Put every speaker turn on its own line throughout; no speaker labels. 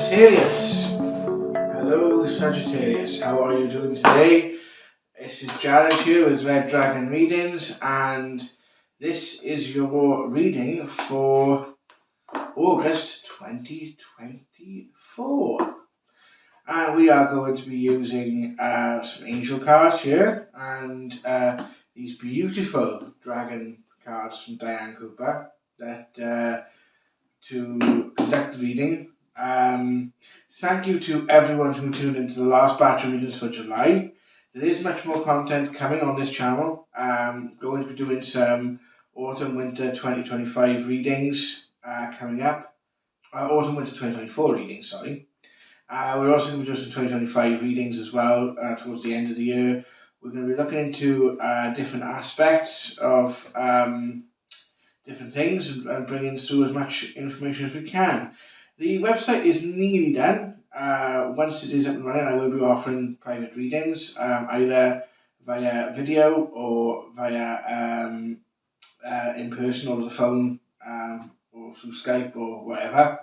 Sagittarius. Hello Sagittarius, how are you doing today? This is Jared here with Red Dragon Readings, and this is your reading for August 2024. And we are going to be using some angel cards here, and these beautiful dragon cards from Diane Cooper that to conduct the reading. Thank you to everyone who tuned into the last batch of readings for July. There is much more content coming on this channel. Going to be doing some autumn-winter 2025 readings coming up. Autumn-winter 2024 readings, sorry. We're also going to be doing some 2025 readings as well towards the end of the year. We're going to be looking into different aspects of different things and bringing through as much information as we can. The website is nearly done. Once it is up and running, I will be offering private readings, either via video or via in person over the phone or through Skype or whatever.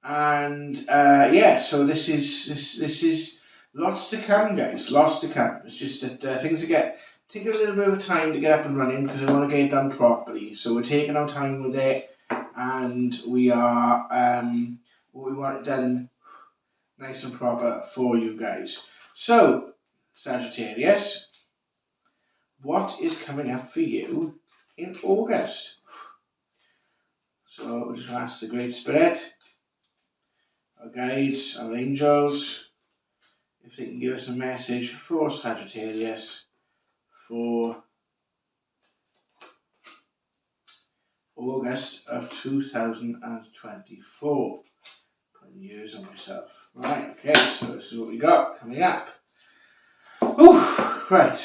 And so this is lots to come, guys. Lots to come. It's just that things take a little bit of time to get up and running because I want to get it done properly. So we're taking our time with it, and we are we want it done nice and proper for you guys. So, Sagittarius, what is coming up for you in August? So we'll just ask the Great Spirit, our guides, our angels, if they can give us a message for Sagittarius for August of 2024. Putting years on myself. Right, okay, so this is what we got coming up. Ooh, right.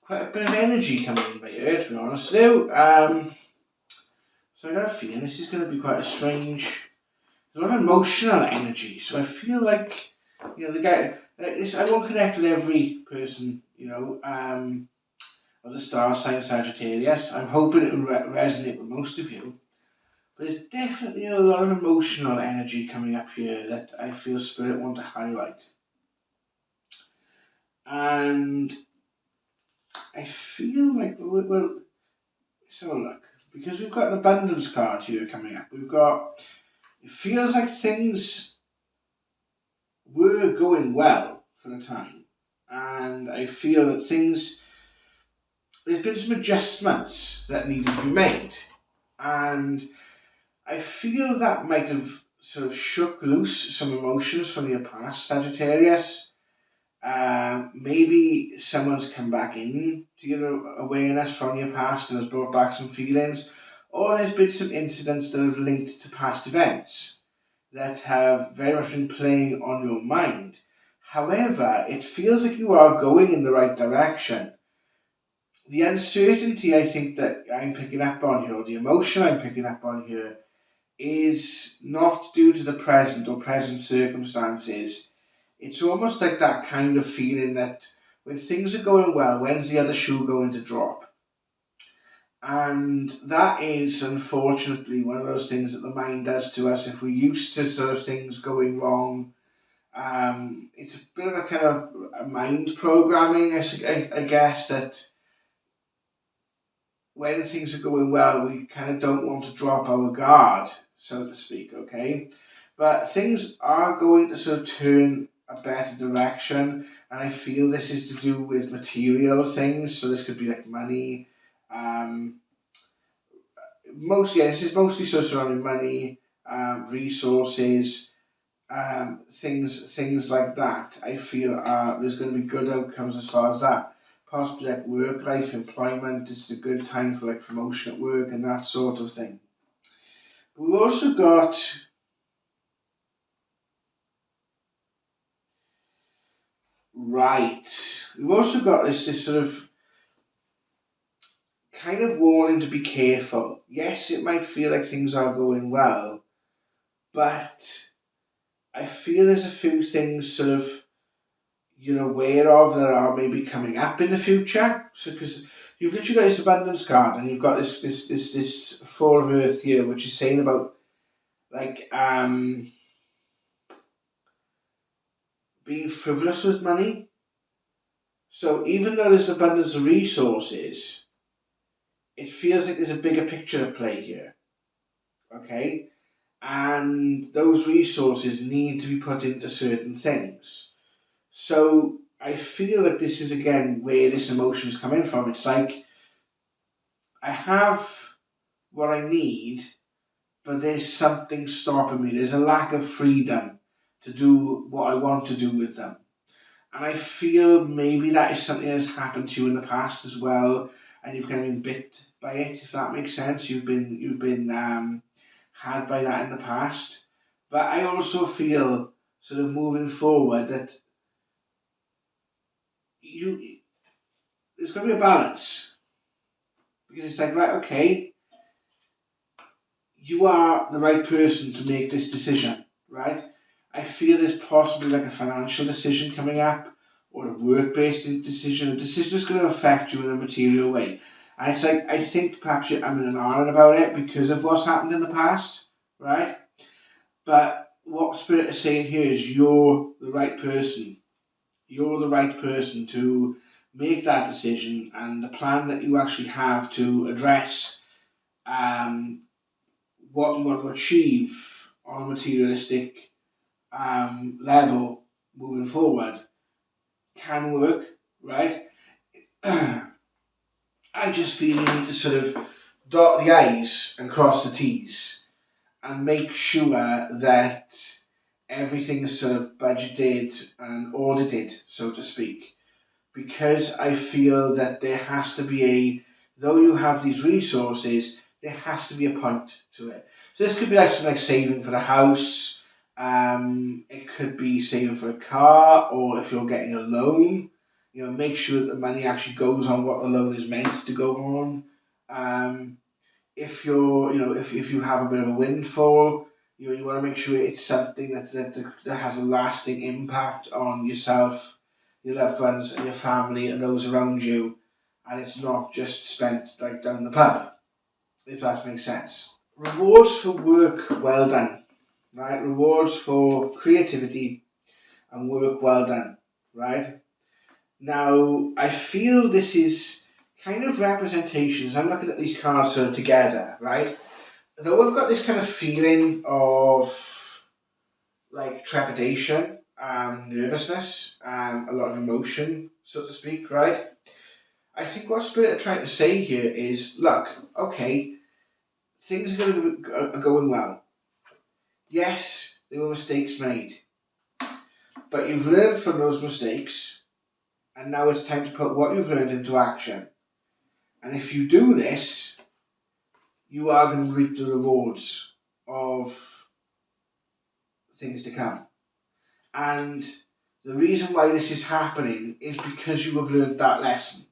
Quite a bit of energy coming in by here, to be honest though. So I got a feeling this is going to be quite a strange, there's a lot of emotional energy. So I feel like, the guy, I won't connect with every person, of the star sign Sagittarius. I'm hoping it will resonate with most of you. But there's definitely a lot of emotional energy coming up here that I feel Spirit want to highlight. And I feel like, well, let's have a look. Because we've got an abundance card here coming up. It feels like things were going well for the time. And I feel that there's been some adjustments that needed to be made. And I feel that might have sort of shook loose some emotions from your past, Sagittarius. Maybe someone's come back in to your awareness from your past and has brought back some feelings. Or there's been some incidents that have linked to past events that have very much been playing on your mind. However, it feels like you are going in the right direction. The uncertainty I think that I'm picking up on here, or the emotion I'm picking up on here, is not due to the present or present circumstances. It's almost like that kind of feeling that when things are going well, when's the other shoe going to drop? And that is unfortunately one of those things that the mind does to us if we're used to sort of things going wrong. It's a bit of a kind of a mind programming, I guess, that when things are going well, we kind of don't want to drop our guard, so to speak, okay? But things are going to sort of turn a better direction, and I feel this is to do with material things, so this could be like money. This is mostly sort of surrounding money, resources, things like that. I feel there's going to be good outcomes as far as that. Possibly like work life, employment. This is a good time for like promotion at work and that sort of thing. But we've also got this sort of kind of warning to be careful. Yes, it might feel like things are going well, but I feel there's a few things sort of you're aware of that are maybe coming up in the future. So because you've literally got this abundance card and you've got this Four of Earth here, which is saying about like being frivolous with money. So even though there's an abundance of resources, it feels like there's a bigger picture at play here. Okay? And those resources need to be put into certain things. So I feel that this is again where this emotion is coming from. It's like I have what I need, but there's something stopping me. There's a lack of freedom to do what I want to do with them. And I feel maybe that is something that has happened to you in the past as well, and you've kind of been bit by it, if that makes sense. You've been had by that in the past. But I also feel sort of moving forward that you there's got to be a balance, because it's like, right, okay, you are the right person to make this decision, right? I feel there's possibly like a financial decision coming up, or a work-based decision, a decision that's going to affect you in a material way. And it's like, I think perhaps I'm in an iron about it because of what's happened in the past, right? But what Spirit is saying here is you're the right person. You're the right person to make that decision, and the plan that you actually have to address um, what you want to achieve on a materialistic level moving forward can work, right? I just feel you need to sort of dot the I's and cross the T's and make sure that everything is sort of budgeted and audited, so to speak. Because I feel that there has to be though you have these resources, there has to be a point to it. So this could be like something like saving for a house, it could be saving for a car, or if you're getting a loan, make sure that the money actually goes on what the loan is meant to go on. If you're, if you have a bit of a windfall, you want to make sure it's something that has a lasting impact on yourself, your loved ones, and your family, and those around you, and it's not just spent like down the pub, if that makes sense. Rewards for work well done, right? Rewards for creativity and work well done, right? Now, I feel this is kind of representations. I'm looking at these cards sort of together, right? Though I've got this kind of feeling of like trepidation, nervousness, a lot of emotion, so to speak, right? I think what Spirit are trying to say here is, look, okay, things are going well. Yes, there were mistakes made, but you've learned from those mistakes, and now it's time to put what you've learned into action. And if you do this, you are going to reap the rewards of things to come. And the reason why this is happening is because you have learned that lesson.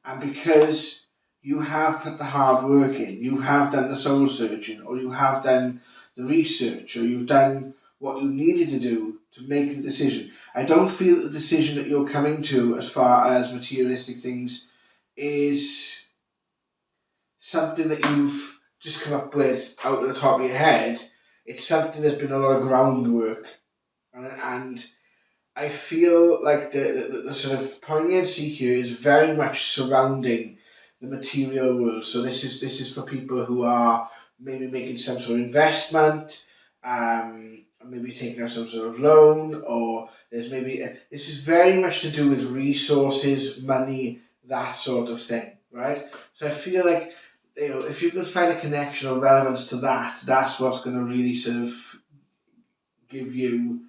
And because you have put the hard work in, you have done the soul searching, or you have done the research, or you've done what you needed to do to make the decision. I don't feel the decision that you're coming to as far as materialistic things is something that you've just come up with out of the top of your head. It's something that's been a lot of groundwork, and I feel like the sort of poignancy here is very much surrounding the material world. So this is for people who are maybe making some sort of investment, maybe taking out some sort of loan, or there's maybe this is very much to do with resources, money, that sort of thing, right? So I feel like if you can find a connection or relevance to that, that's what's going to really sort of give you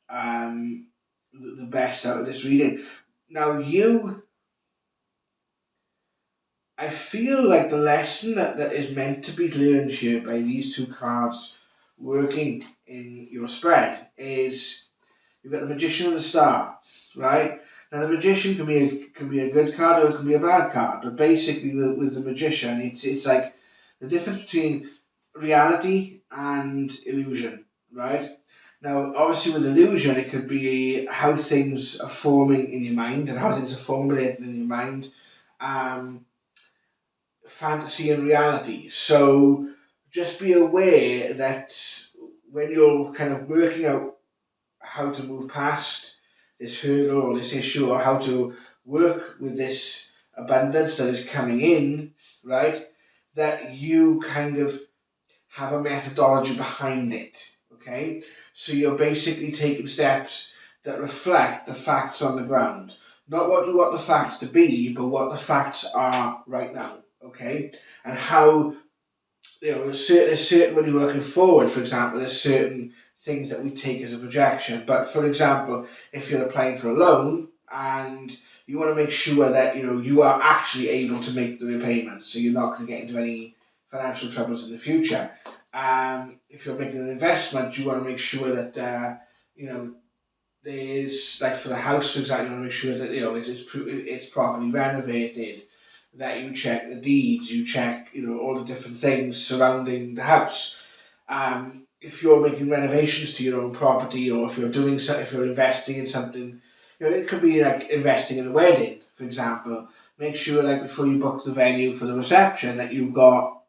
the best out of this reading. Now, I feel like the lesson that is meant to be learned here by these two cards working in your spread is you've got the Magician and the Star, right? Now, the Magician can be a good card or it can be a bad card, but basically with the Magician, it's like the difference between reality and illusion, right? Now, obviously, with illusion, it could be how things are forming in your mind and how things are formulating in your mind. Fantasy and reality. So just be aware that when you're kind of working out how to move past this hurdle or this issue, or how to work with this abundance that is coming in, right? That you kind of have a methodology behind it, okay? So you're basically taking steps that reflect the facts on the ground. Not what you want the facts to be, but what the facts are right now, okay? And how, there's certain when you're looking forward, for example, there's certain things that we take as a projection. But for example, if you're applying for a loan and you want to make sure that you are actually able to make the repayments, so you're not going to get into any financial troubles in the future. If you're making an investment, you want to make sure that there's, like for the house, for example, you want to make sure that it's properly renovated, that you check the deeds, you check all the different things surrounding the house. If you're making renovations to your own property, or if you're investing in something, it could be like investing in a wedding, for example. Make sure, like before you book the venue for the reception, that you've got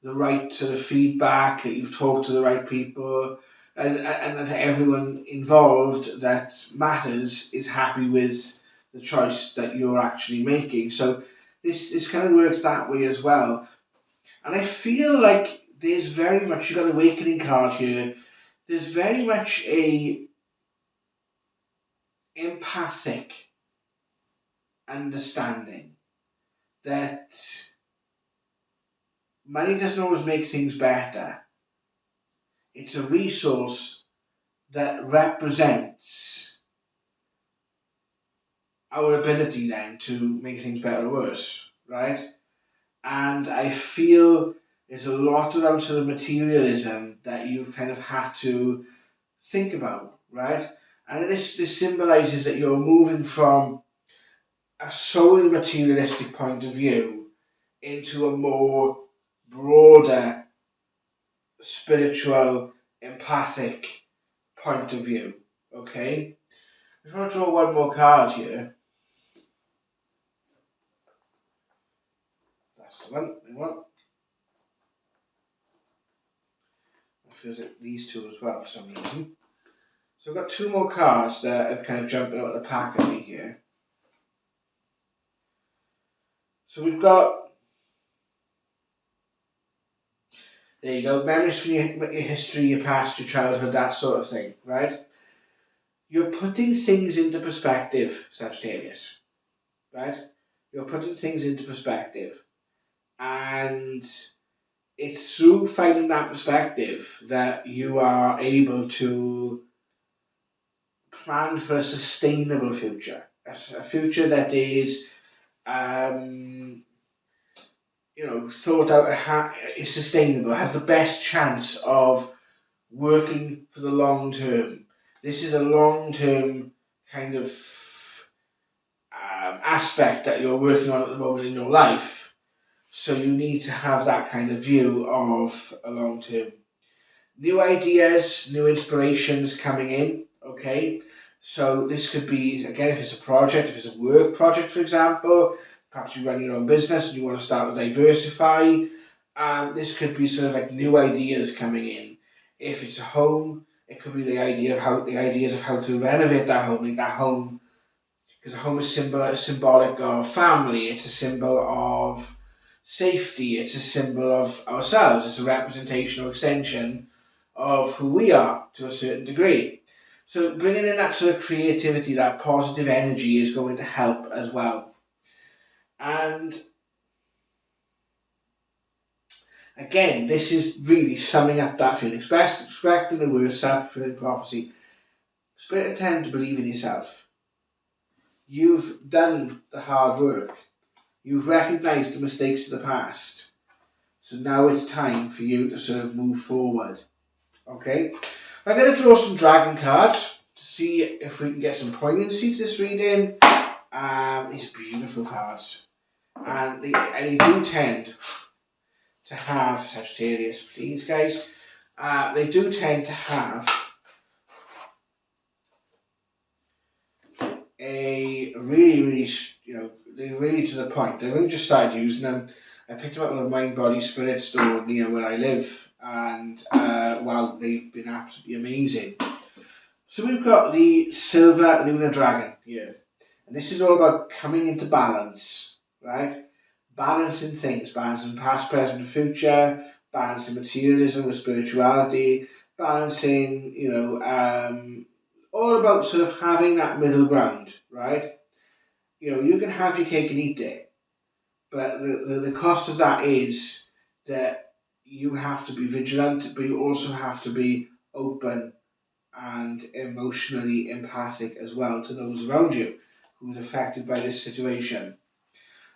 the right sort of feedback, that you've talked to the right people, and that everyone involved that matters is happy with the choice that you're actually making. So this kind of works that way as well. And I feel like there's very much, you've got the awakening card here, there's very much a empathic understanding that money doesn't always make things better. It's a resource that represents our ability then to make things better or worse, right? And I feel there's a lot around sort of materialism that you've kind of had to think about, right? And this symbolises that you're moving from a solely materialistic point of view into a more broader, spiritual, empathic point of view, okay? I just want to draw one more card here. That's the one we want. I feel like these two as well for some reason. So I've got two more cards that are kind of jumping out of the pack at me here. So we've got, there you go, memories from your history, your past, your childhood, that sort of thing, right? You're putting things into perspective, Sagittarius, right? You're putting things into perspective. And it's through finding that perspective that you are able to plan for a sustainable future. A future that is thought out, is sustainable, has the best chance of working for the long term. This is a long term kind of aspect that you're working on at the moment in your life. So you need to have that kind of view of a long term. New ideas, new inspirations coming in, okay? So this could be, again, if it's a project, if it's a work project, for example, perhaps you run your own business and you want to start to diversify. This could be sort of like new ideas coming in. If it's a home, it could be the ideas of how to renovate that home, make that home, because a home is symbolic of family. It's a symbol of safety. It's a symbol of ourselves. It's a representation or extension of who we are to a certain degree. So bringing in that sort of creativity, that positive energy is going to help as well. And again, this is really summing up that feeling. Expecting the worst, self-fulfilling prophecy. Spirit tend to believe in yourself. You've done the hard work. You've recognised the mistakes of the past. So now it's time for you to sort of move forward. Okay? I'm going to draw some dragon cards to see if we can get some poignancy to this reading. These beautiful cards. And they do tend to have, Sagittarius, please guys, they do tend to have a really, they're really to the point. I've only just started using them. I picked them up at a Mind Body Spirit store near where I live, and they've been absolutely amazing. So we've got the silver lunar dragon here. And this is all about coming into balance, right? Balancing things, balancing past, present, and future, balancing materialism with spirituality, balancing, all about sort of having that middle ground, right? You can have your cake and eat it, but the cost of that is that you have to be vigilant, but you also have to be open and emotionally empathic as well to those around you who's affected by this situation.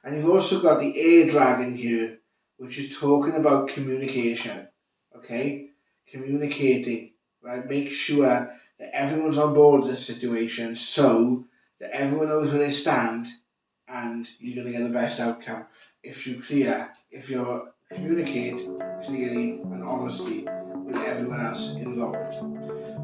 And you've also got the air dragon here, which is talking about communication, okay? Communicating, right? Make sure that everyone's on board with this situation so that everyone knows where they stand and you're going to get the best outcome if you communicate clearly and honestly with everyone else involved.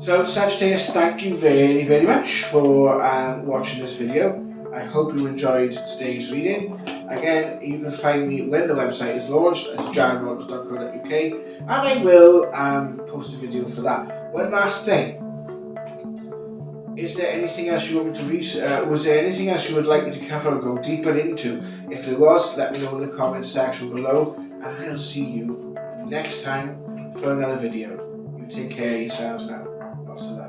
So Sagittarius, thank you very, very much for watching this video. I hope you enjoyed today's reading. Again, you can find me when the website is launched at jarrodrotters.co.uk, and I will post a video for that. One last thing. Is there anything else you want me to research? Was there anything else you would like me to cover or go deeper into? If there was, let me know in the comments section below, and I'll see you next time for another video. You take care of yourselves now. Lots of love.